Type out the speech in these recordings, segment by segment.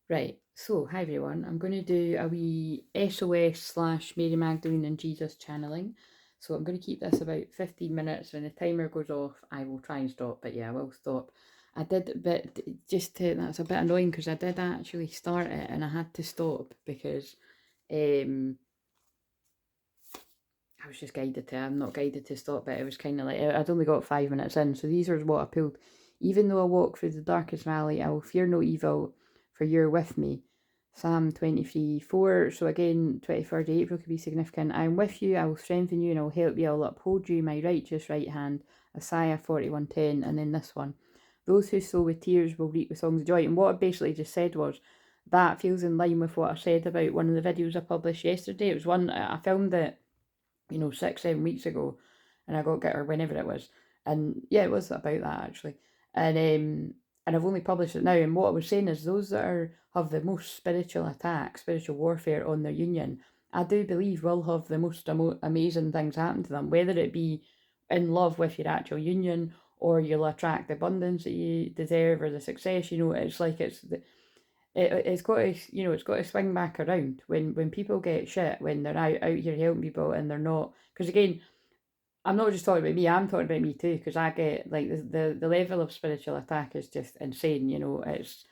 Right, so hi everyone. I'm going to do a wee SOS slash Mary Magdalene and Jesus channeling. So I'm going to keep this about 15 minutes. When the timer goes off, I will try and stop, but yeah, I will stop. I did, but that's a bit annoying because I did actually start it and I had to stop because um, I was just guided to. I'm not guided to stop, but it was kind of like I'd only got 5 minutes in. So these are what I pulled. Even though I walk through the darkest valley, I will fear no evil, for you're with me. Psalm 23:4. So again, 23rd of April could be significant. I am with you, I will strengthen you, and I will help you, I will uphold you, my righteous right hand. Isaiah 41:10. And then this one. Those who sow with tears will reap with songs of joy. And what I basically just said was that feels in line with what I said about one of the videos I published yesterday. It was one I filmed it 6, 7 weeks ago, and I got or whenever it was, and yeah, it was about that actually, and I've only published it now. And what I was saying is, those that have the most spiritual attacks, spiritual warfare on their union, I do believe will have the most amazing things happen to them, whether it be in love with your actual union, or you'll attract the abundance that you deserve, or the success. It's like it's got to it's got to swing back around when people get shit, when they're out here helping people and they're not, because again, I'm not just talking about me, I'm talking about me too, because I get like the level of spiritual attack is just insane. It's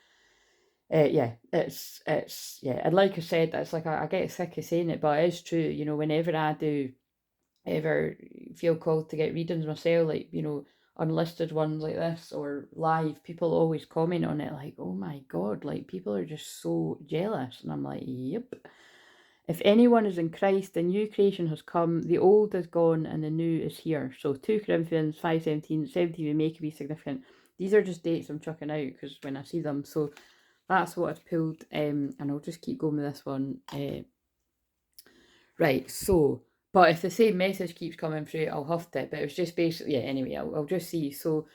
yeah, it's yeah, and like I said, it's like I get sick of saying it, but it is true. Whenever I do ever feel called to get readings myself, like, unlisted ones like this or live, people always comment on it like, oh my God, like people are just so jealous. And I'm like, yep. If anyone is in Christ, the new creation has come, the old is gone and the new is here. So 2 Corinthians 5:17, 17 may be significant. These are just dates I'm chucking out because when I see them. So that's what I've pulled, and I'll just keep going with this one. Right, so, but if the same message keeps coming through, I'll have to. But it was just basically, yeah, anyway, I'll just see. So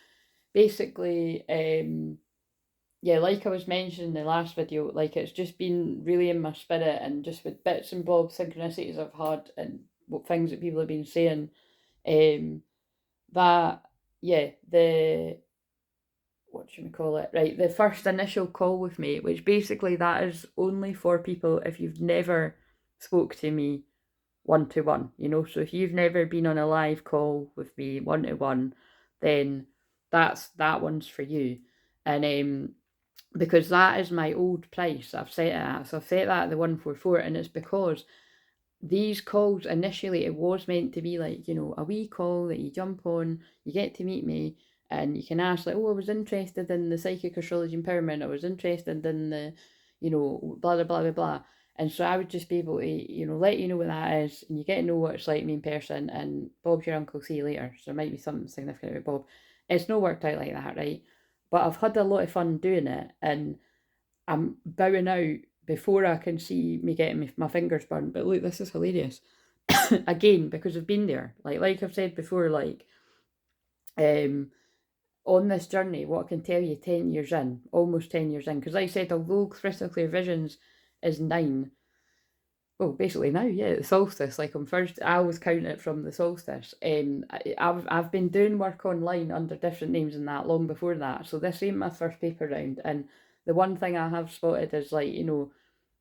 basically, yeah, like I was mentioning in the last video, like it's just been really in my spirit, and just with bits and bobs, synchronicities I've had, and what things that people have been saying, um, that, yeah, what should we call it? Right, the first initial call with me, which basically that is only for people if you've never spoke to me one to one, So if you've never been on a live call with me one to one, then that one's for you. And because that is my old price, I've set it at. So I've set that at the 144, and it's because these calls initially, it was meant to be like, a wee call that you jump on, you get to meet me, and you can ask like, oh, I was interested in the psychic astrology empowerment, I was interested in the, blah blah blah blah blah. And so I would just be able to, let you know what that is, and you get to know what it's like me in person, and Bob's your uncle, see you later. So there might be something significant about Bob. It's not worked out like that, right? But I've had a lot of fun doing it, and I'm bowing out before I can see me getting my fingers burned. But look, this is hilarious. Again, because I've been there. Like I've said before, um, on this journey, what I can tell you 10 years in, almost 10 years in, because like I said, although crystal clear visions is 9, well, basically now, yeah, the solstice. Like on first, I always count it from the solstice. I've been doing work online under different names and that long before that. So this ain't my first paper round. And the one thing I have spotted is like,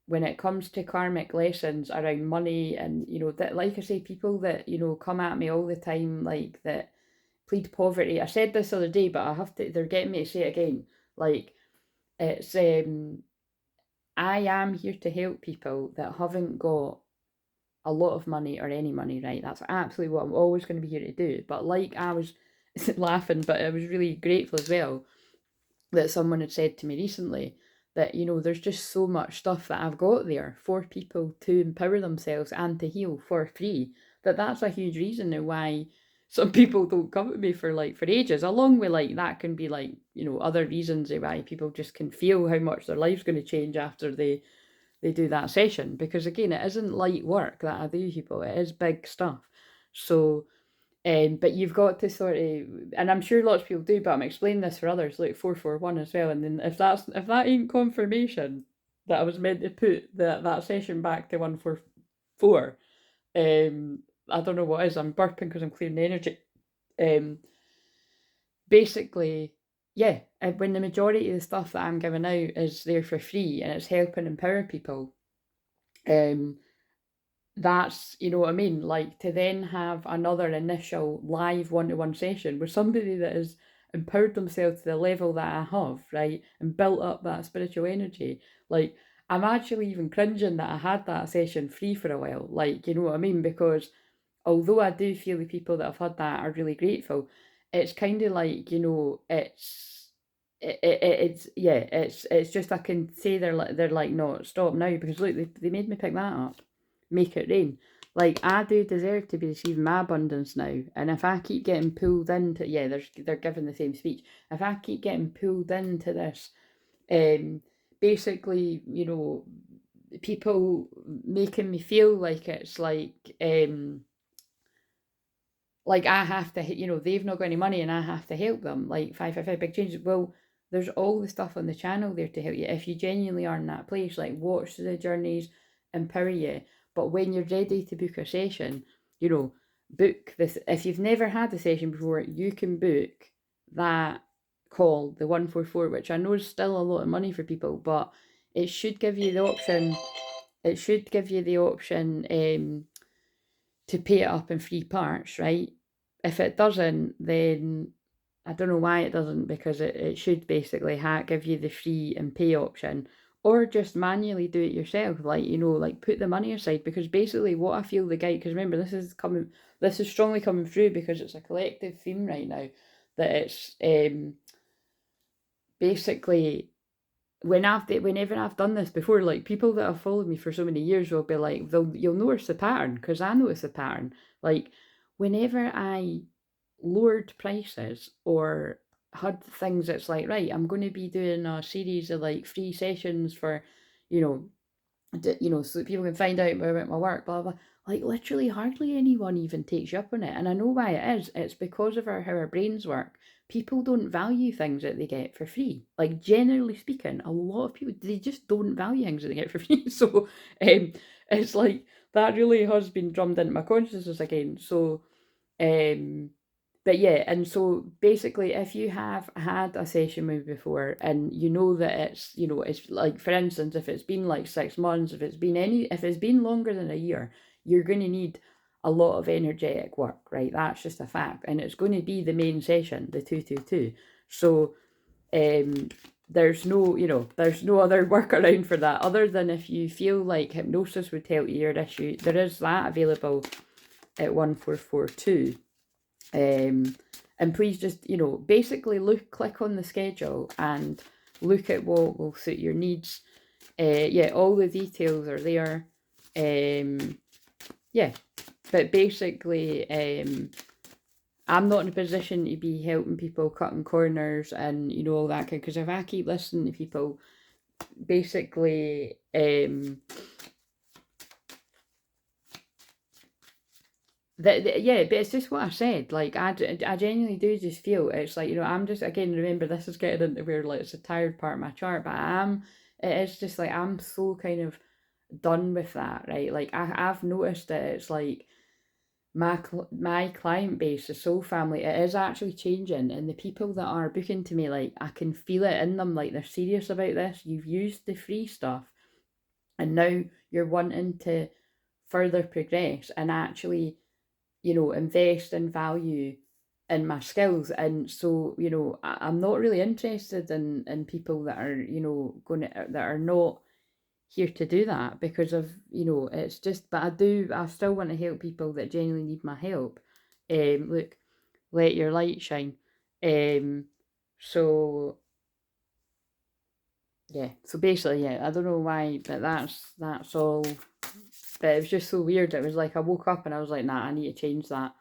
when it comes to karmic lessons around money, and that, like I say, people that come at me all the time, like that plead poverty. I said this the other day, but I have to. They're getting me to say it again. Like it's I am here to help people that haven't got a lot of money or any money, right? That's absolutely what I'm always going to be here to do. But like I was laughing, but I was really grateful as well that someone had said to me recently that, there's just so much stuff that I've got there for people to empower themselves and to heal for free, that's a huge reason why some people don't come to me for ages, along with that can be other reasons why people just can feel how much their life's going to change after they do that session, because again, it isn't light work that I do, people, it is big stuff. So but you've got to sort of, and I'm sure lots of people do, but I'm explaining this for others, like 441 as well. And then if that ain't confirmation that I was meant to put that session back to 144, I don't know what is. I'm burping because I'm clearing the energy. Um, basically, yeah, when the majority of the stuff that I'm giving out is there for free and it's helping empower people, that's, you know what I mean? Like, to then have another initial live one-to-one session with somebody that has empowered themselves to the level that I have, right, and built up that spiritual energy. Like, I'm actually even cringing that I had that session free for a while. Like, you know what I mean? Because although I do feel the people that have had that are really grateful, it's kind of like, you know, it's yeah, it's just, I can say they're like, no, stop now, because look, they made me pick that up, make it rain. Like, I do deserve to be receiving my abundance now, and if I keep getting pulled into, yeah, they're giving the same speech. If I keep getting pulled into this, basically, you know, people making me feel like it's like I have to, you know, they've not got any money and I have to help them. Like 555 big changes. Well, there's all the stuff on the channel there to help you. If you genuinely are in that place, like, watch the journeys, empower you. But when you're ready to book a session, you know, book this. If you've never had a session before, you can book that call, the 144, which I know is still a lot of money for people, but it should give you the option. It should give you the option to pay it up in 3 parts, right? If it doesn't, then I don't know why it doesn't, because it should basically give you the free and pay option, or just manually do it yourself, like, you know, like, put the money aside. Because basically what I feel the guide, because remember, this is strongly coming through because it's a collective theme right now, that it's basically, whenever I've done this before, like, people that have followed me for so many years will be like, you'll notice the pattern, because I notice the pattern. Like, whenever I lowered prices or had things that's like, right, I'm going to be doing a series of like free sessions for, you know, so that people can find out more about my work, blah, blah. Like, literally hardly anyone even takes you up on it. And I know why it is. It's because of how our brains work. People don't value things that they get for free. Like, generally speaking, a lot of people, they just don't value things that they get for free. So it's like, that really has been drummed into my consciousness again. So but yeah, and so basically, if you have had a session with me before and you know that it's, you know, it's like, for instance, if it's been like 6 months, if it's been longer than a year, you're going to need a lot of energetic work, right? That's just a fact. And it's going to be the main session, the 222. So there's no, you know, there's no other workaround for that, other than if you feel like hypnosis would help your issue. There is that available at 1442. And please just, you know, basically click on the schedule and look at what will suit your needs. Yeah, all the details are there. Yeah, but basically, I'm not in a position to be helping people cutting corners and, you know, all that, because if I keep listening to people, basically, yeah, but it's just what I said. Like, I genuinely do just feel it's like, you know, I'm just, again, remember, this is getting into where, like, it's a tired part of my chart, but it's just like, I'm so kind of done with that, right? Like, I've noticed that it's like my client base, the soul family, it is actually changing, and the people that are booking to me, like, I can feel it in them, like, they're serious about this. You've used the free stuff, and now you're wanting to further progress and actually, you know, invest in value in my skills. And so, you know, I'm not really interested in people that are, you know, that are not here to do that, because of, you know, it's just, but I still want to help people that genuinely need my help. Look, let your light shine. So yeah, so basically, yeah, I don't know why, but that's all. But it was just so weird. It was like I woke up and I was like, nah, I need to change that.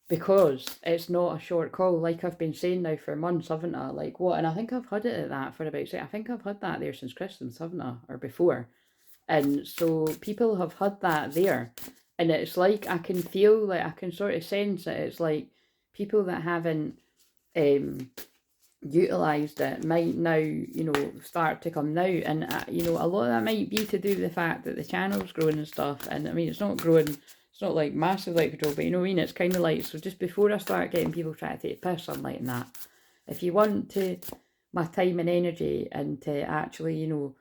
Because it's not a short call, like I've been saying now for months, haven't I? Like, what? And I think I've had it at that for about, I think I've had that there since Christmas, haven't I? Or before. And so people have had that there. And it's like, I can feel, like, I can sort of sense that it's like people that haven't utilised it might now, you know, start to come now. And, you know, a lot of that might be to do with the fact that the channel's growing and stuff. And I mean, it's not growing it's not like massively control, but you know what I mean? It's kind of like, so just before I start getting people trying to take the piss, I'm like, nah, if you want to my time and energy and to actually, you know,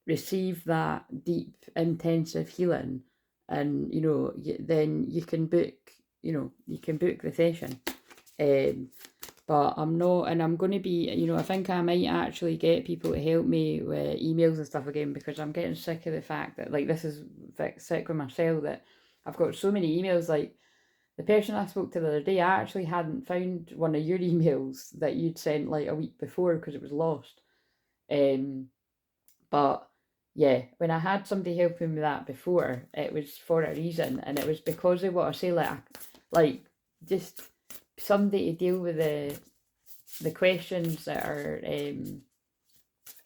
receive that deep, intensive healing, and you know, then you can book, you know, you can book the session. But I'm not, and I'm going to be, you know, I think I might actually get people to help me with emails and stuff again, because I'm getting sick of the fact that, like, this is sick with myself, that I've got so many emails. Like, the person I spoke to the other day, I actually hadn't found one of your emails that you'd sent like a week before because it was lost. But yeah, when I had somebody helping me that before, it was for a reason, and it was because of what I say, like just somebody to deal with the questions that are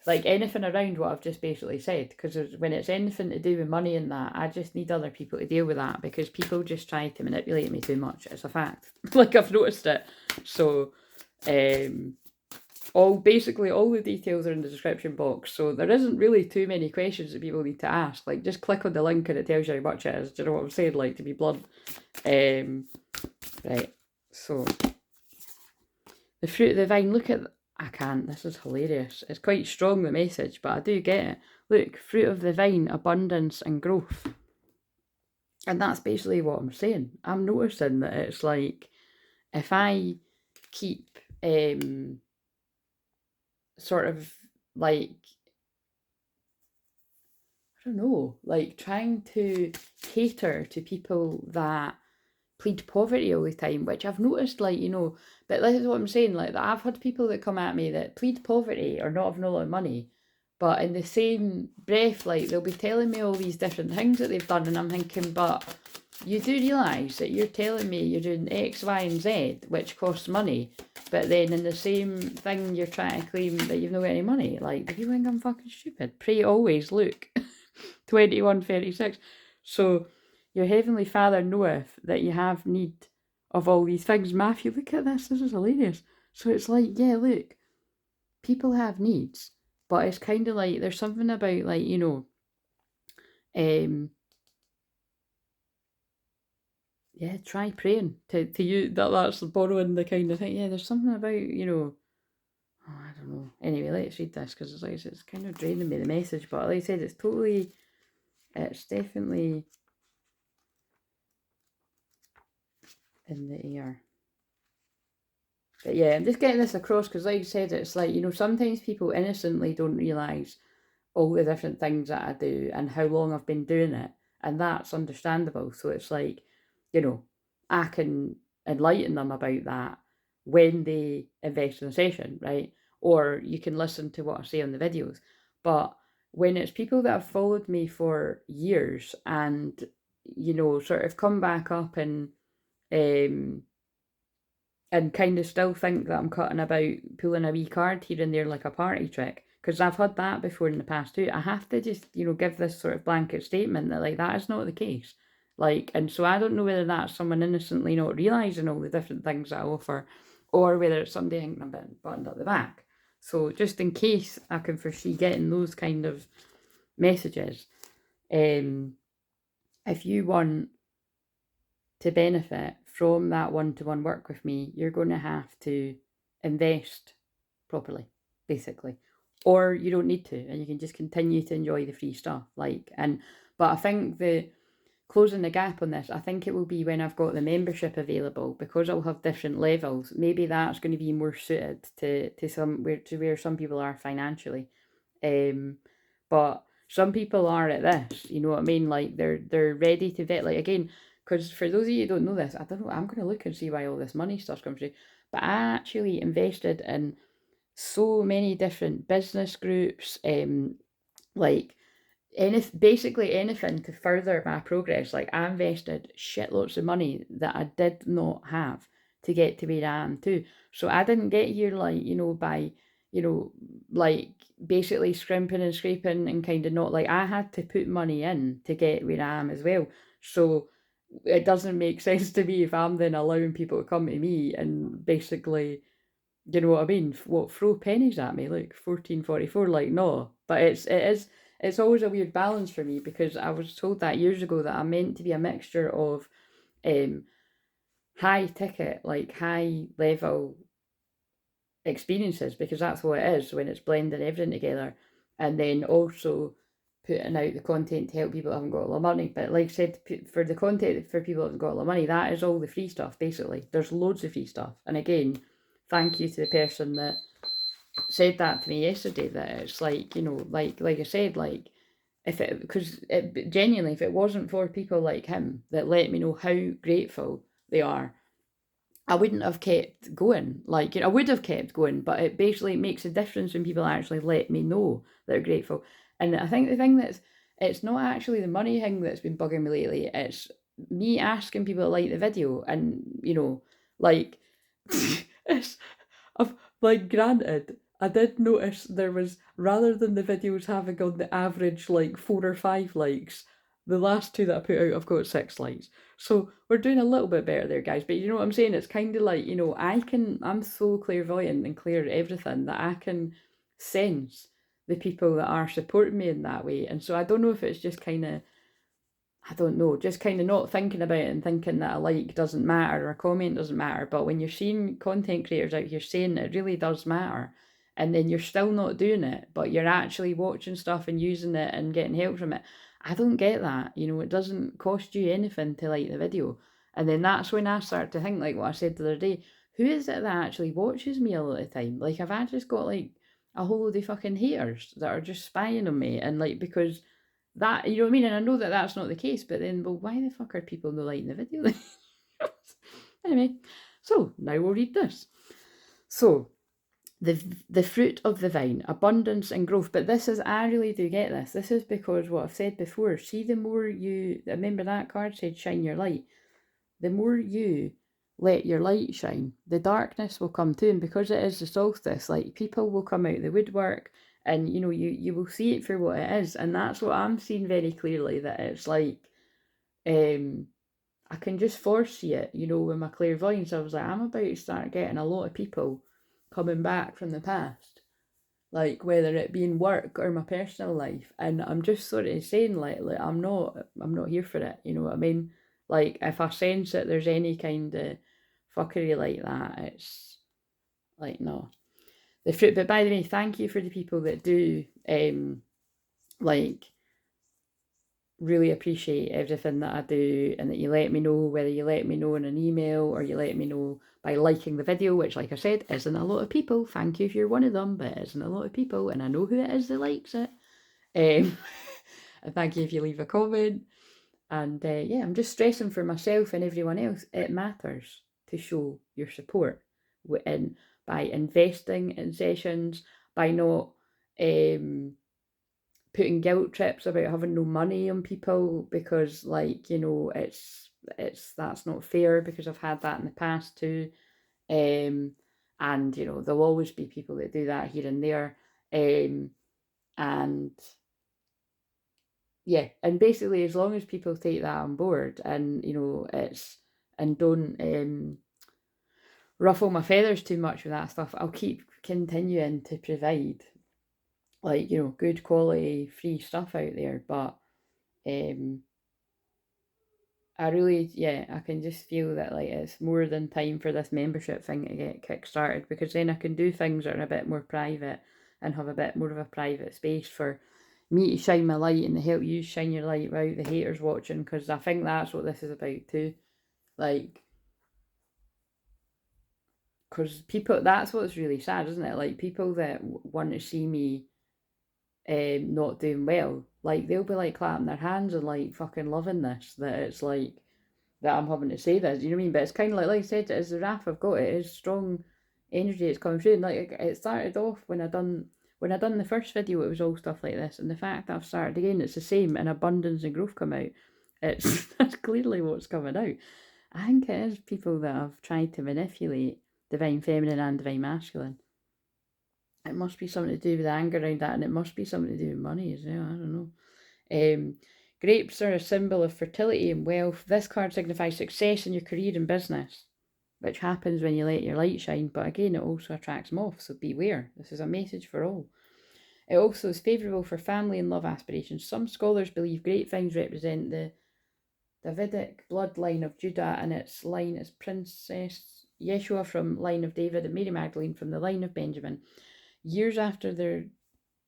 like anything around what I've just basically said. Because when it's anything to do with money and that, I just need other people to deal with that, because people just try to manipulate me too much. It's a fact. Like, I've noticed it. So all the details are in the description box, so there isn't really too many questions that people need to ask. Like, just click on the link and it tells you how much it is. Do you know what I'm saying? Like, to be blunt. Right, so the fruit of the vine. Look at, I can't, this is hilarious. It's quite strong, the message, but I do get it. Look, fruit of the vine, abundance and growth. And that's basically what I'm saying. I'm noticing that it's like, if I keep sort of like, I don't know, like trying to cater to people that plead poverty all the time, which I've noticed, like, you know, but this is what I'm saying, like, that I've had people that come at me that plead poverty or not have a lot of money, but in the same breath, like, they'll be telling me all these different things that they've done, and I'm thinking, but you do realise that you're telling me you're doing X, Y, and Z, which costs money, but then in the same thing you're trying to claim that you've not got any money. Like, do you think I'm fucking stupid? Pray always, Luke 21:36. So your heavenly Father knoweth that you have need of all these things. Matthew, look at this is hilarious. So it's like, yeah, look, people have needs, but it's kind of like, there's something about, like, you know, yeah, try praying to you. That's borrowing the kind of thing. Yeah, there's something about, you know, oh, I don't know. Anyway, let's read this, because it's like, it's kind of draining me, the message. But like I said, it's definitely in the air. But yeah, I'm just getting this across because, like I said, it's like, you know, sometimes people innocently don't realise all the different things that I do and how long I've been doing it. And that's understandable. So it's like, you know, I can enlighten them about that when they invest in a session, right? Or you can listen to what I say on the videos. But when it's people that have followed me for years and, you know, sort of come back up and kind of still think that I'm cutting about pulling a wee card here and there like a party trick, because I've had that before in the past too. I have to just, you know, give this sort of blanket statement that, like, that is not the case. Like, and so I don't know whether that's someone innocently not realising all the different things that I offer, or whether it's somebody thinking I'm being buttoned at the back. So just in case I can foresee getting those kind of messages, if you want to benefit from that one-to-one work with me, you're going to have to invest properly, basically, or you don't need to, and you can just continue to enjoy the free stuff. Like, and but I think the closing the gap on this, I think it will be when I've got the membership available, because I'll have different levels. Maybe that's going to be more suited to where some people are financially, but some people are at this, you know what I mean? Like, they're ready to vet. Like, again, because for those of you who don't know this, I don't know, I'm going to look and see why all this money stuff's come through. But I actually invested in so many different business groups, like basically anything to further my progress. Like, I invested shitloads of money that I did not have to get to where I am too. So I didn't get here, like, you know, by, you know, like basically scrimping and scraping and kind of not, like, I had to put money in to get where I am as well. So it doesn't make sense to me if I'm then allowing people to come to me and basically, you know what I mean, what, throw pennies at me, like 14.44, like, no. But it's always a weird balance for me, because I was told that years ago that I'm meant to be a mixture of high ticket, like high level experiences, because that's what it is when it's blending everything together, and then also putting out the content to help people that haven't got a lot of money. But like I said, for the content for people that haven't got a lot of money, that is all the free stuff, basically. There's loads of free stuff. And again, thank you to the person that said that to me yesterday, that it's like, you know, like I said, like, if it, because it genuinely, if it wasn't for people like him that let me know how grateful they are, I wouldn't have kept going. Like, you know, I would have kept going, but it basically makes a difference when people actually let me know they're grateful. And I think the thing that's, it's not actually the money thing that's been bugging me lately. It's me asking people to like the video, and, you know, like, it's, I've, like, granted, I did notice there was, rather than the videos having on the average like 4 or 5 likes, the last 2 that I put out, I've got 6 likes. So we're doing a little bit better there, guys. But you know what I'm saying? It's kind of like, you know, I'm so clairvoyant and clear at everything that I can sense the people that are supporting me in that way. And so I don't know if it's just kind of, I don't know, just kind of not thinking about it and thinking that a like doesn't matter or a comment doesn't matter. But when you're seeing content creators out here saying it really does matter, and then you're still not doing it, but you're actually watching stuff and using it and getting help from it, I don't get that. You know, it doesn't cost you anything to like the video. And then that's when I start to think, like what I said the other day, who is it that actually watches me a lot of the time? Like, have I just got like a whole load of fucking haters that are just spying on me? And like, because that, you know what I mean? And I know that that's not the case, but then, well, why the fuck are people not liking the video? Anyway, so now we'll read this. So, the fruit of the vine, abundance and growth. But this is, I really do get this. This is because what I've said before, see, the more you, remember that card said shine your light. The more you let your light shine, the darkness will come too. And because it is the solstice, like, people will come out of the woodwork, and you know, you will see it for what it is. And that's what I'm seeing very clearly, that it's like, I can just foresee it, you know, with my clairvoyance. I was like, I'm about to start getting a lot of people coming back from the past, like whether it be in work or my personal life. And I'm just sort of saying, like I'm not here for it, you know what I mean? Like, if I sense that there's any kind of fuckery like that, it's like, no. The fruit, but by the way, thank you for the people that do like really appreciate everything that I do, and that you let me know, whether you let me know in an email or you let me know by liking the video, which, like I said, isn't a lot of people. Thank you if you're one of them, but it isn't a lot of people, and I know who it is that likes it. And thank you if you leave a comment. And yeah, I'm just stressing for myself and everyone else, it matters to show your support in, by investing in sessions, by not putting guilt trips about having no money on people, because, like, you know, it's that's not fair, because I've had that in the past too. And you know, there'll always be people that do that here and there. And yeah, and basically, as long as people take that on board, and you know, it's, and don't ruffle my feathers too much with that stuff, I'll keep continuing to provide, like, you know, good quality free stuff out there. But I really, yeah, I can just feel that, like, it's more than time for this membership thing to get kick-started, because then I can do things that are a bit more private and have a bit more of a private space for me to shine my light and to help you shine your light without the haters watching, because I think that's what this is about too. Like, because people, that's what's really sad, isn't it? Like, people that want to see me not doing well, like, they'll be like clapping their hands and like fucking loving this, that it's like that I'm having to say this, you know what I mean? But it's kind of like I said, it's the wrath I've got, it is strong energy that's coming through. And like, it started off when I done the first video, it was all stuff like this, and the fact that I've started again, it's the same, and abundance and growth come out. It's that's clearly what's coming out. I think it is people that have tried to manipulate divine feminine and divine masculine. It must be something to do with anger around that, and it must be something to do with money as well. I don't know. Grapes are a symbol of fertility and wealth. This card signifies success in your career and business, which happens when you let your light shine. But again, it also attracts moths, so beware. This is a message for all. It also is favourable for family and love aspirations. Some scholars believe grapevines represent the Davidic bloodline of Judah, and its line is Princess Yeshua from line of David and Mary Magdalene from the line of Benjamin. Years after their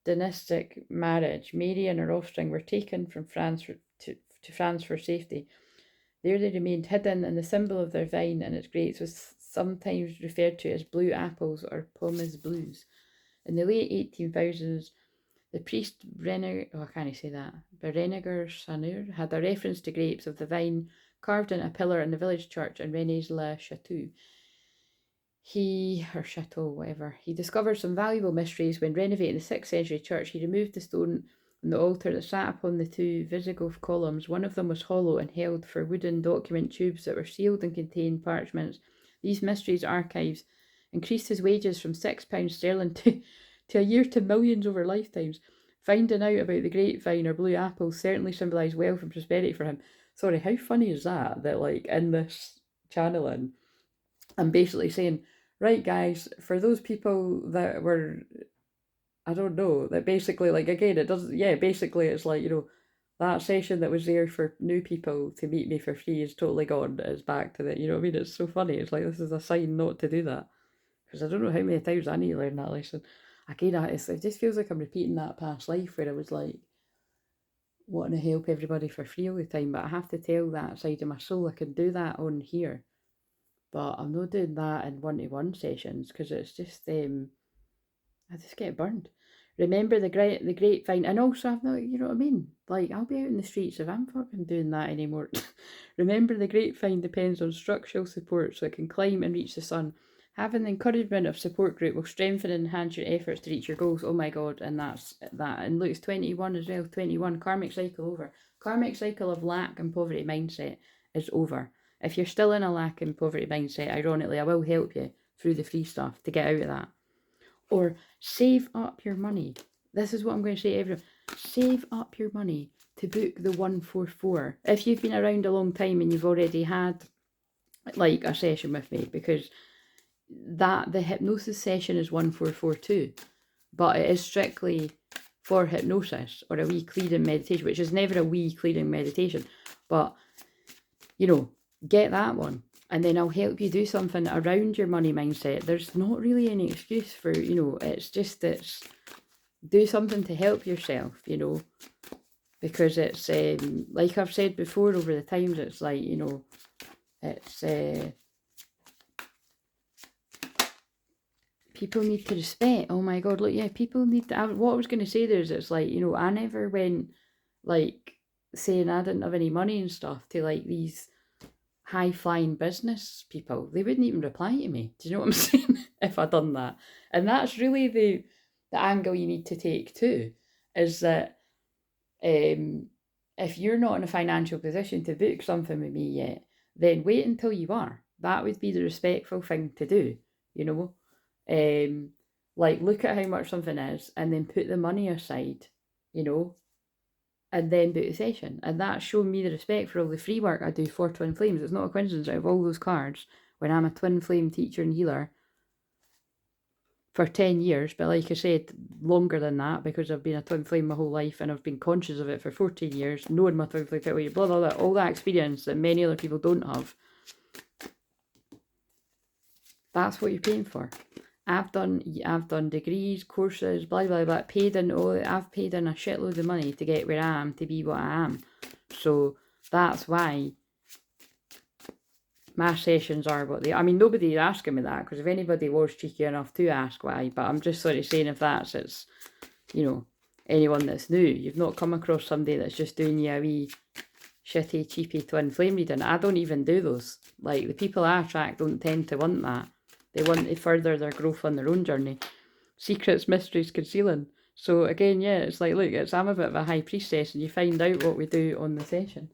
dynastic marriage, Mary and her offspring were taken from France to France for safety. There they remained hidden, and the symbol of their vine and its grapes was sometimes referred to as blue apples or pommes blues. In the late 1800s, the priest Berenger Sanur had a reference to grapes of the vine carved in a pillar in the village church in Rennes-le-Château. He discovered some valuable mysteries when renovating the 6th century church. He removed the stone on the altar that sat upon the 2 Visigoth columns. One of them was hollow and held for wooden document tubes that were sealed and contained parchments. These mysteries archives increased his wages from £6 sterling to a year to millions over lifetimes. Finding out about the grapevine or blue apples certainly symbolised wealth and prosperity for him. Sorry, how funny is that? That like in this channeling, I'm basically saying, right guys, for those people that were, I don't know, that basically like, again, it doesn't, yeah, basically it's like, you know, that session that was there for new people to meet me for free is totally gone. It's back to the, you know what I mean? It's so funny. It's like, this is a sign not to do that. Because I don't know how many times I need to learn that lesson. Again, it just feels like I'm repeating that past life where I was like wanting to help everybody for free all the time, but I have to tell that side of my soul I can do that on here, but I'm not doing that in one-to-one sessions because it's just I just get burned. Remember the grapevine, and also I've not, you know what I mean, like I'll be out in the streets if I'm fucking doing that anymore. Remember the grapevine depends on structural support so it can climb and reach the sun. Having the encouragement of support group will strengthen and enhance your efforts to reach your goals. Oh my god, and that's that. And look, it's 21 as well. 21, karmic cycle over. Karmic cycle of lack and poverty mindset is over. If you're still in a lack and poverty mindset, ironically, I will help you through the free stuff to get out of that. Or save up your money. This is what I'm going to say to everyone. Save up your money to book the 144. If you've been around a long time and you've already had like a session with me, because that the hypnosis session is 1442, but it is strictly for hypnosis or a wee clearing meditation, which is never a wee clearing meditation, but you know, get that one and then I'll help you do something around your money mindset. There's not really any excuse for, you know, it's do something to help yourself, you know, because it's like I've said before over the times, it's like, you know, it's people need to respect. Oh my god, look, yeah, people need to. What I was going to say there is, it's like, you know, I never went like saying I didn't have any money and stuff to like these high flying business people. They wouldn't even reply to me. Do you know what I'm saying? If I'd done that. And that's really the angle you need to take too, is that if you're not in a financial position to book something with me yet, then wait until you are. That would be the respectful thing to do, you know. Like look at how much something is and then put the money aside, you know, and then book the session. And that's shown me the respect for all the free work I do for Twin Flames. It's not a coincidence out of all those cards when I'm a Twin Flame teacher and healer for 10 years, but like I said, longer than that, because I've been a Twin Flame my whole life and I've been conscious of it for 14 years, knowing my Twin Flame, blah blah blah, all that experience that many other people don't have. That's what you're paying for. I've done degrees, courses, blah blah blah, I've paid in a shitload of money to get where I am, to be what I am. So that's why my sessions are what they are. I mean, nobody's asking me that, because if anybody was cheeky enough to ask why, but I'm just sort of saying if it's, you know, anyone that's new, you've not come across somebody that's just doing you a wee shitty, cheapy twin flame reading. I don't even do those. Like, the people I attract don't tend to want that. They want to further their growth on their own journey. Secrets, mysteries, concealing. So again, yeah, it's like, look, I'm a bit of a high priestess and you find out what we do on the session.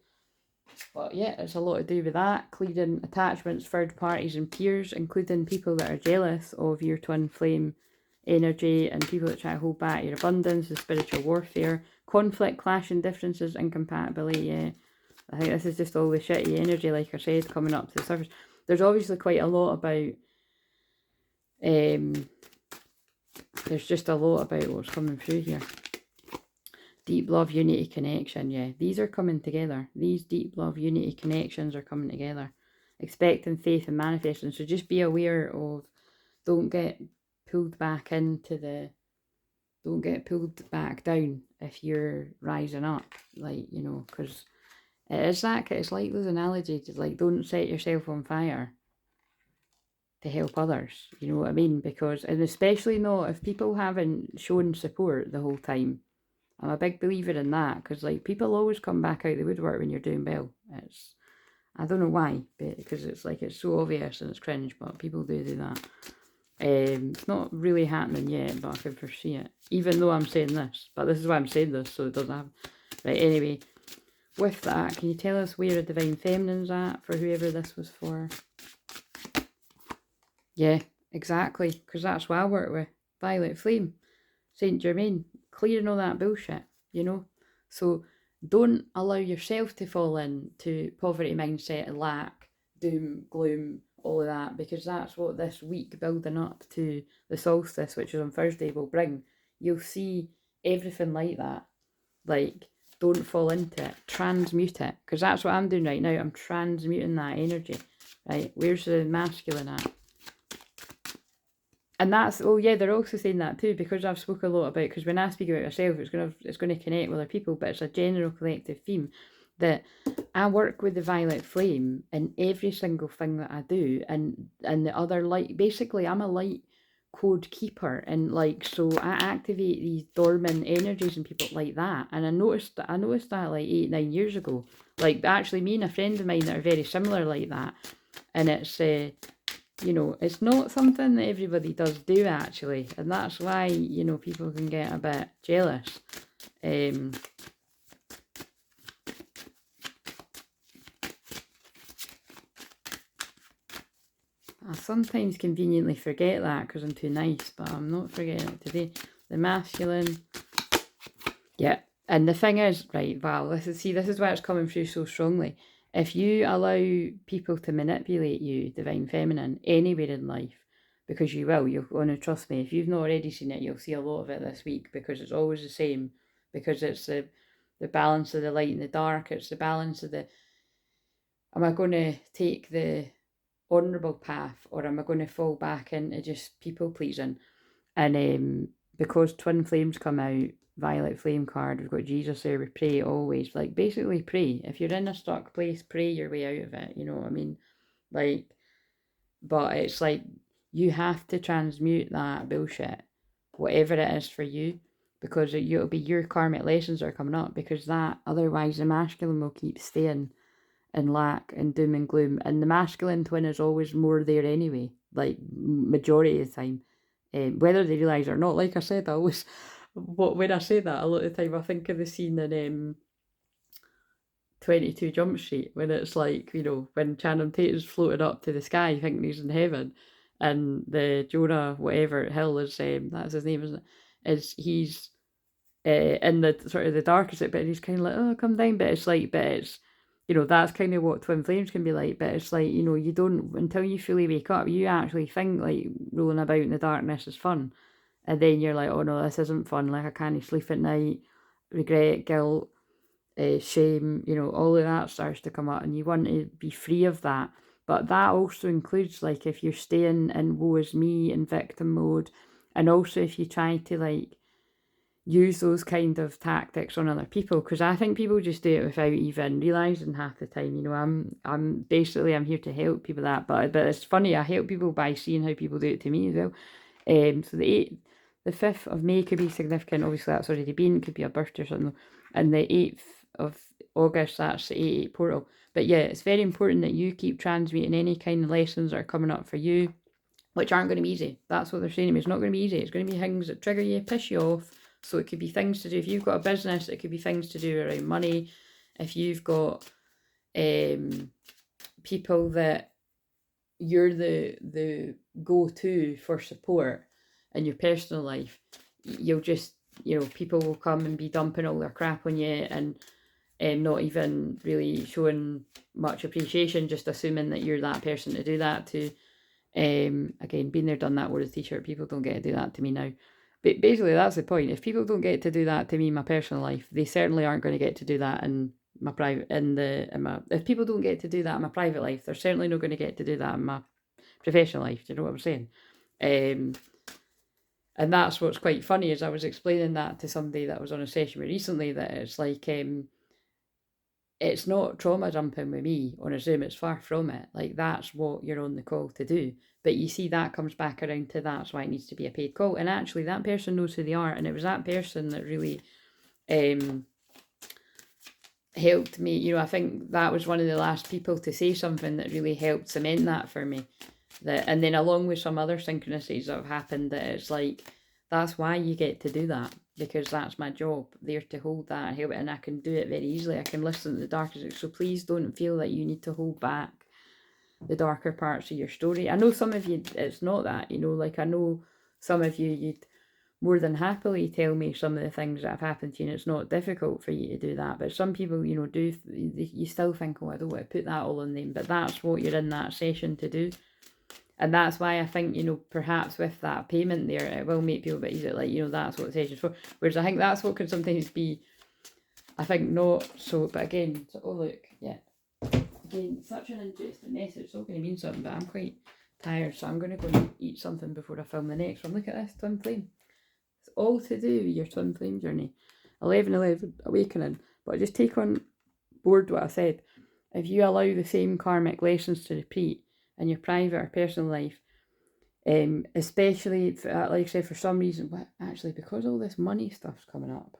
But yeah, it's a lot to do with that. Clearing attachments, third parties and peers, including people that are jealous of your twin flame energy and people that try to hold back your abundance, the spiritual warfare, conflict, clashing, differences, incompatibility, yeah. I think this is just all the shitty energy, like I said, coming up to the surface. There's obviously quite a lot about there's just a lot about what's coming through here. Deep love, unity, connection. Yeah, these are coming together. These deep love, unity, connections are coming together. Expecting, faith, and manifesting. So just be aware of, don't get pulled back into the, don't get pulled back down if you're rising up. Like, you know, because it is that, it's like those analogies, like, don't set yourself on fire to help others, you know what I mean? Because, and especially not if people haven't shown support the whole time. I'm a big believer in that, because like people always come back out the woodwork when you're doing well. It's, I don't know why, but because it's like, it's so obvious and it's cringe, but people do that. It's not really happening yet, but I can foresee it, even though I'm saying this. But this is why I'm saying this, so it doesn't happen. Right, anyway, with that, can you tell us where a Divine Feminine's at for whoever this was for? Yeah, exactly, because that's what I work with. Violet Flame, Saint Germain, clearing all that bullshit, you know? So don't allow yourself to fall into poverty mindset, lack, doom, gloom, all of that, because that's what this week building up to the solstice, which is on Thursday, will bring. You'll see everything like that. Like, don't fall into it. Transmute it, because that's what I'm doing right now. I'm transmuting that energy, right? Where's the masculine at? And that's, oh yeah, they're also saying that too, because I've spoke a lot about, because when I speak about myself, it's going to connect with other people, but it's a general collective theme that I work with the violet flame in every single thing that I do, and the other light, basically I'm a light code keeper, and like, so I activate these dormant energies in people like that. And I noticed that like 8-9 years ago, like actually me and a friend of mine that are very similar like that, and it's you know, it's not something that everybody does do actually, and that's why, you know, people can get a bit jealous. I sometimes conveniently forget that because I'm too nice, but I'm not forgetting it today. The masculine, yeah, and the thing is, right, wow, this is why it's coming through so strongly. If you allow people to manipulate you, Divine Feminine, anywhere in life, because you will, you're going to trust me. If you've not already seen it, you'll see a lot of it this week, because it's always the same, because it's the balance of the light and the dark. It's the balance of the, am I going to take the honourable path, or am I going to fall back into just people pleasing? And because twin flames come out, violet flame card, we've got Jesus there, we pray always. Like, basically pray. If you're in a stuck place, pray your way out of it, you know what I mean? Like, but it's like, you have to transmute that bullshit, whatever it is for you, because it'll be your karmic lessons that are coming up, because that, otherwise the masculine will keep staying in lack and doom and gloom, and the masculine twin is always more there anyway, like majority of the time, whether they realise it or not. Like I said, I always, when I say that, a lot of the time I think of the scene in 22 Jump Street, when it's like, you know, when Channing Tatum's floated up to the sky thinking he's in heaven, and the Jonah whatever Hill is, that's his name, isn't it, is he's in the sort of the darkest bit, but he's kind of like, oh, come down, but it's like, but it's, you know, that's kind of what twin flames can be like. But it's like, you know, you don't, until you fully wake up, you actually think like rolling about in the darkness is fun, and then you're like, oh no, this isn't fun, like I can't sleep at night, regret, guilt, shame, you know, all of that starts to come up, and you want to be free of that. But that also includes, like, if you're staying in woe is me and victim mode, and also if you try to like use those kind of tactics on other people, because I think people just do it without even realizing half the time. You know, I'm basically, I'm here to help people that, but it's funny, I help people by seeing how people do it to me as well. So the 5th of May could be significant. Obviously that's already been, could be a birthday or something, and the 8th of August, that's the 88 portal. But yeah, it's very important that you keep transmuting any kind of lessons that are coming up for you, which aren't going to be easy. That's what they're saying to me. It's not going to be easy. It's going to be things that trigger you, piss you off. So it could be things to do, if you've got a business, it could be things to do around money. If you've got people that you're the go-to for support in your personal life, you'll just, you know, people will come and be dumping all their crap on you, and not even really showing much appreciation, just assuming that you're that person to do that to. Again, been there, done that, wore the t-shirt. People don't get to do that to me now. But basically, that's the point. If people don't get to do that to me in my personal life, they certainly aren't going to get to do that in my private, if people don't get to do that in my private life, they're certainly not going to get to do that in my professional life. Do you know what I'm saying? And that's what's quite funny, is I was explaining that to somebody that was on a session with recently, that it's like, it's not trauma dumping with me on a Zoom, it's far from it. Like, that's what you're on the call to do. But you see, that comes back around to that's why it needs to be a paid call. And actually, that person knows who they are, and it was that person that really helped me. You know, I think that was one of the last people to say something that really helped cement that for me. And then along with some other synchronicities that have happened, that it's like, that's why you get to do that, because that's my job, there to hold that and help it, and I can do it very easily. I can listen to the darkest, so please don't feel that you need to hold back the darker parts of your story. I know some of you, it's not that, you know, like I know some of you, you'd more than happily tell me some of the things that have happened to you, and it's not difficult for you to do that. But some people, you know, you still think, oh, I don't want to put that all on them, but that's what you're in that session to do. And that's why I think, you know, perhaps with that payment there, it will make people a bit easier, like, you know, that's what the session's for. Whereas I think that's what can sometimes be, I think, not so, but again, so, oh look, yeah. Again, such an interesting message. It's all going to mean something, but I'm quite tired, so I'm going to go and eat something before I film the next one. Look at this, twin flame. It's all to do with your twin flame journey. 11/11, awakening. But just take on board what I said. If you allow the same karmic lessons to repeat in your private or personal life, especially, like I said, for some reason, actually, because all this money stuff's coming up,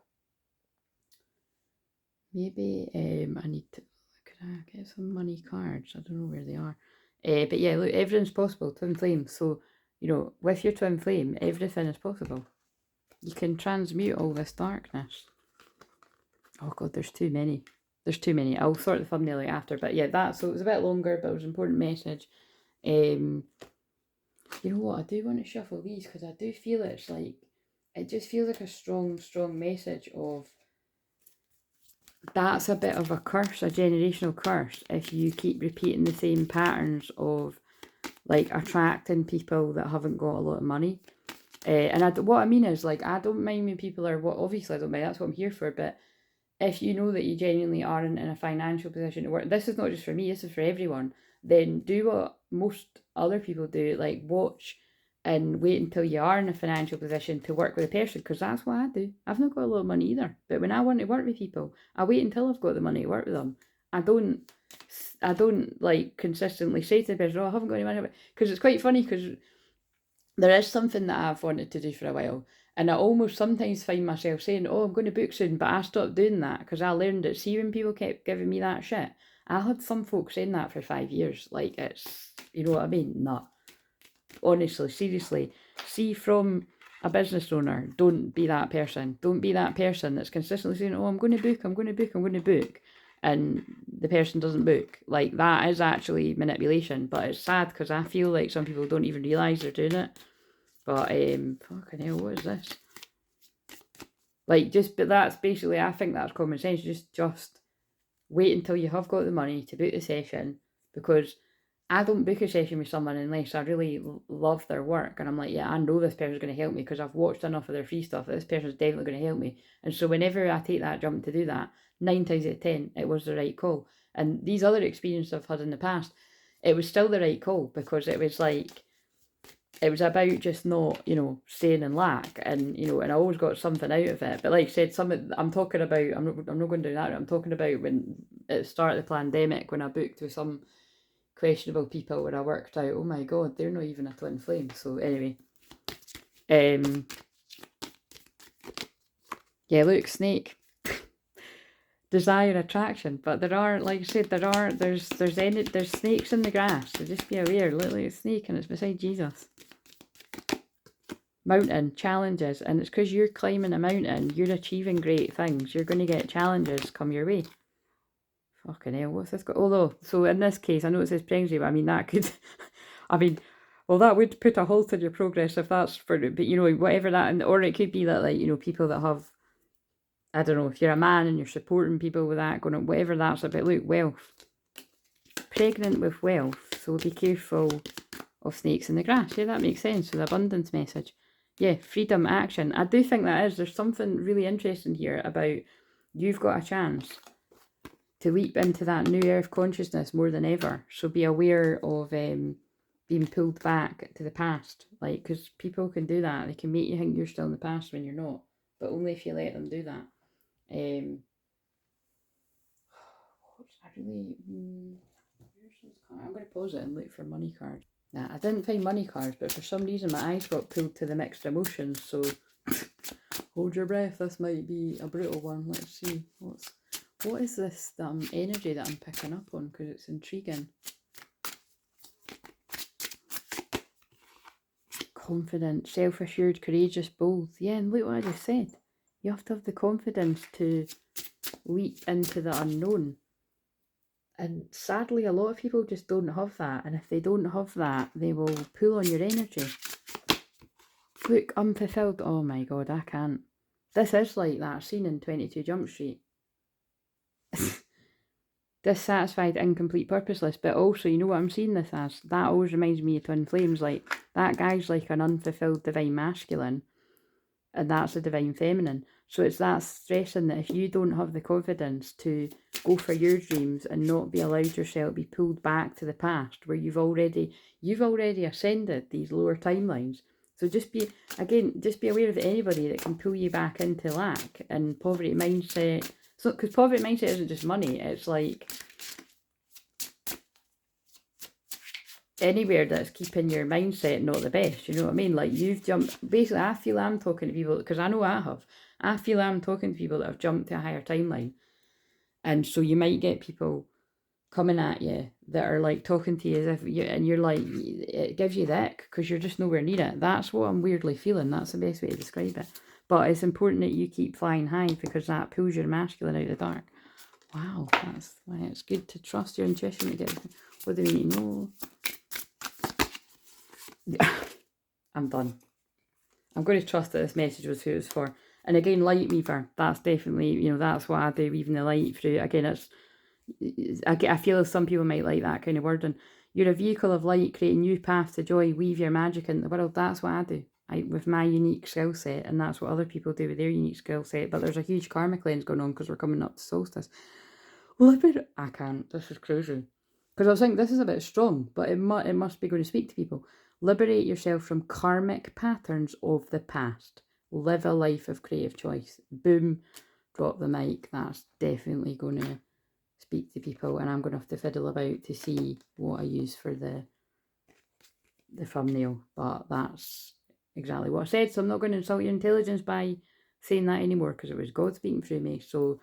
maybe I need to, could I get some money cards? I don't know where they are. But yeah, look, everything's possible, twin flame. So, you know, with your twin flame, everything is possible. You can transmute all this darkness. Oh God, there's too many. There's too many. I'll sort the thumbnail out after. But yeah, so it was a bit longer, but it was an important message. You know what, I do want to shuffle these, because I do feel it's like, it just feels like a strong message of, that's a bit of a curse, a generational curse, if you keep repeating the same patterns of like attracting people that haven't got a lot of money. And what I mean is, like, I don't mind when people are, well, obviously I don't mind, that's what I'm here for, but if you know that you genuinely aren't in a financial position to work, this is not just for me, this is for everyone, then do what most other people do, like watch and wait until you are in a financial position to work with a person, because that's what I do. I've not got a lot of money either, but when I want to work with people, I wait until I've got the money to work with them. I don't like consistently say to the person, oh, I haven't got any money, because it's quite funny, because there is something that I've wanted to do for a while, and I almost sometimes find myself saying, oh, I'm going to book soon, but I stopped doing that because I learned it. See, when people kept giving me that shit, I had some folks saying that for 5 years. Like, it's, you know what I mean? Nah. Honestly, seriously. See, from a business owner, don't be that person. Don't be that person that's consistently saying, oh, I'm going to book, I'm going to book, I'm going to book. And the person doesn't book. Like, that is actually manipulation. But it's sad, because I feel like some people don't even realise they're doing it. But, fucking hell, what is this? Like, but that's basically, I think that's common sense. Just wait until you have got the money to book the session, because I don't book a session with someone unless I really love their work. And I'm like, yeah, I know this person's going to help me because I've watched enough of their free stuff that this person's definitely going to help me. And so whenever I take that jump to do that, 9 times out of 10, it was the right call. And these other experiences I've had in the past, it was still the right call, because it was like, it was about just not, you know, staying in lack, and, you know, and I always got something out of it. But like I said, I'm talking about, I'm not going to do that. I'm talking about when at the start of the pandemic, when I booked with some questionable people, where I worked out, oh my God, they're not even a twin flame. So anyway, yeah, look, snake. Desire, attraction, but there are, like I said, there's snakes in the grass, so just be aware. Look like a snake, and it's beside Jesus. Mountain, challenges, and it's because you're climbing a mountain, you're achieving great things, you're going to get challenges come your way. Fucking hell, what's this got? Although, so in this case, I know it says pregnancy, but I mean, that could, I mean, well, that would put a halt in your progress if that's for, but you know, whatever that, or it could be that, like, you know, people that have, I don't know, if you're a man and you're supporting people with that, going on, whatever that's about. Look, wealth. Pregnant with wealth, so be careful of snakes in the grass. Yeah, that makes sense with the abundance message. Yeah, freedom, action. I do think that is. There's something really interesting here about you've got a chance to leap into that new earth consciousness more than ever. So be aware of being pulled back to the past. Like, because people can do that. They can make you think you're still in the past when you're not. But only if you let them do that. I'm going to pause it and look for money cards. Nah, I didn't find money cards, but for some reason my eyes got pulled to the mixed emotions, so hold your breath, this might be a brutal one. Let's see, what is this energy that I'm picking up on, because it's intriguing. Confident, self-assured, courageous, bold. Yeah, and look what I just said. You have to have the confidence to leap into the unknown. And sadly, a lot of people just don't have that. And if they don't have that, they will pull on your energy. Look, unfulfilled. Oh my God, I can't. This is like that scene in 22 Jump Street. Dissatisfied, incomplete, purposeless. But also, you know what I'm seeing this as? That always reminds me of Twin Flames. Like, that guy's like an unfulfilled divine masculine. And that's a divine feminine. So it's that stressing that if you don't have the confidence to go for your dreams and not be allowed yourself to be pulled back to the past where you've already ascended these lower timelines. So just be aware of anybody that can pull you back into lack and poverty mindset. So, because poverty mindset isn't just money, it's like anywhere that's keeping your mindset not the best, you know what I mean? Like, you've jumped, basically I feel I'm talking to people, because I know I feel I'm talking to people that have jumped to a higher timeline. And so you might get people coming at you that are like talking to you as if you're like, it gives you the ick because you're just nowhere near it. That's what I'm weirdly feeling. That's the best way to describe it. But it's important that you keep flying high, because that pulls your masculine out of the dark. Wow, that's why it's good to trust your intuition to get what do we need to know. I'm done. I'm going to trust that this message was who it was for. And again, light weaver, that's definitely, that's what I do, weaving the light through. Again, I feel as some people might like that kind of wording. You're a vehicle of light, creating new paths to joy, weave your magic in the world. That's what I do with my unique skill set, and that's what other people do with their unique skill set. But there's a huge karmic lens going on because we're coming up to solstice. I can't. This is crazy. Because I was thinking this is a bit strong, but it must be going to speak to people. Liberate yourself from karmic patterns of the past. Live a life of creative choice. Boom. Drop the mic. That's definitely going to speak to people, and I'm going to have to fiddle about to see what I use for the thumbnail. But that's exactly what I said, so I'm not going to insult your intelligence by saying that anymore, because it was God speaking through me. So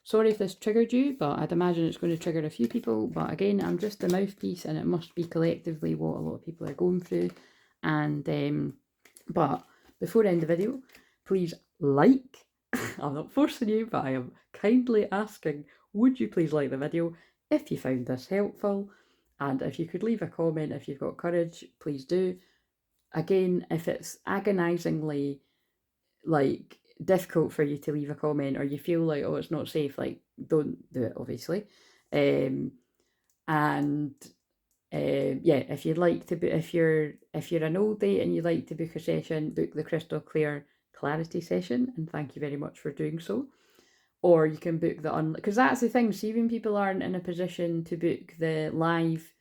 sorry if this triggered you, but I'd imagine it's going to trigger a few people. But again, I'm just the mouthpiece, and it must be collectively what a lot of people are going through. And but before I end the video, please like. I'm not forcing you, but I am kindly asking, would you please like the video if you found this helpful? And if you could leave a comment, if you've got courage, please do. Again, if it's agonisingly like difficult for you to leave a comment, or you feel like, oh, it's not safe, like, don't do it, obviously. Yeah, if you'd like to, if you're an oldie and you'd like to book a session, book the Crystal Clear Clarity session, and thank you very much for doing so. Or you can book the because that's the thing. See, when people aren't in a position to book the live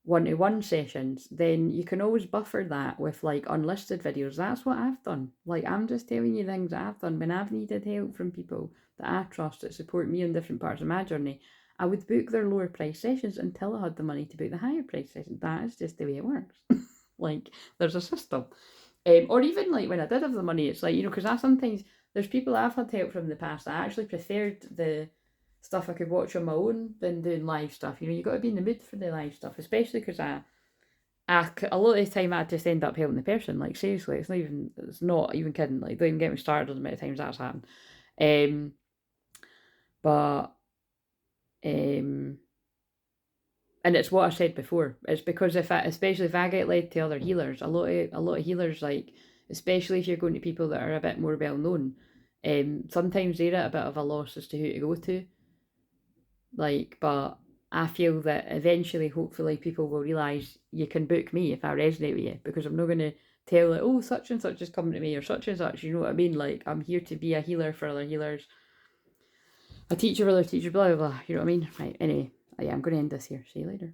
one-to-one sessions, then you can always buffer that with like unlisted videos. That's what I've done. Like, I'm just telling you things that I've done when I've needed help from people that I trust, that support me in different parts of my journey. I would book their lower price sessions until I had the money to book the higher price session. That is just the way it works. Like, there's a system. Or even like when I did have the money, it's like, because I sometimes, there's people I've had help from in the past. I actually preferred the stuff I could watch on my own than doing live stuff. You got to be in the mood for the live stuff, especially because a lot of the time I just end up helping the person. Like, seriously, it's not even kidding. Like, don't even get me started on the amount of times that's happened. And it's what I said before. It's because especially if I get led to other healers, a lot of healers, like, especially if you're going to people that are a bit more well known, sometimes they're at a bit of a loss as to who to go to. Like, but I feel that eventually, hopefully, people will realise you can book me if I resonate with you, because I'm not going to tell it, oh, such and such is coming to me, or such and such, you know what I mean? Like, I'm here to be a healer for other healers, a teacher for other teachers, blah, blah, blah, you know what I mean? Right, anyway, yeah, I'm going to end this here. See you later.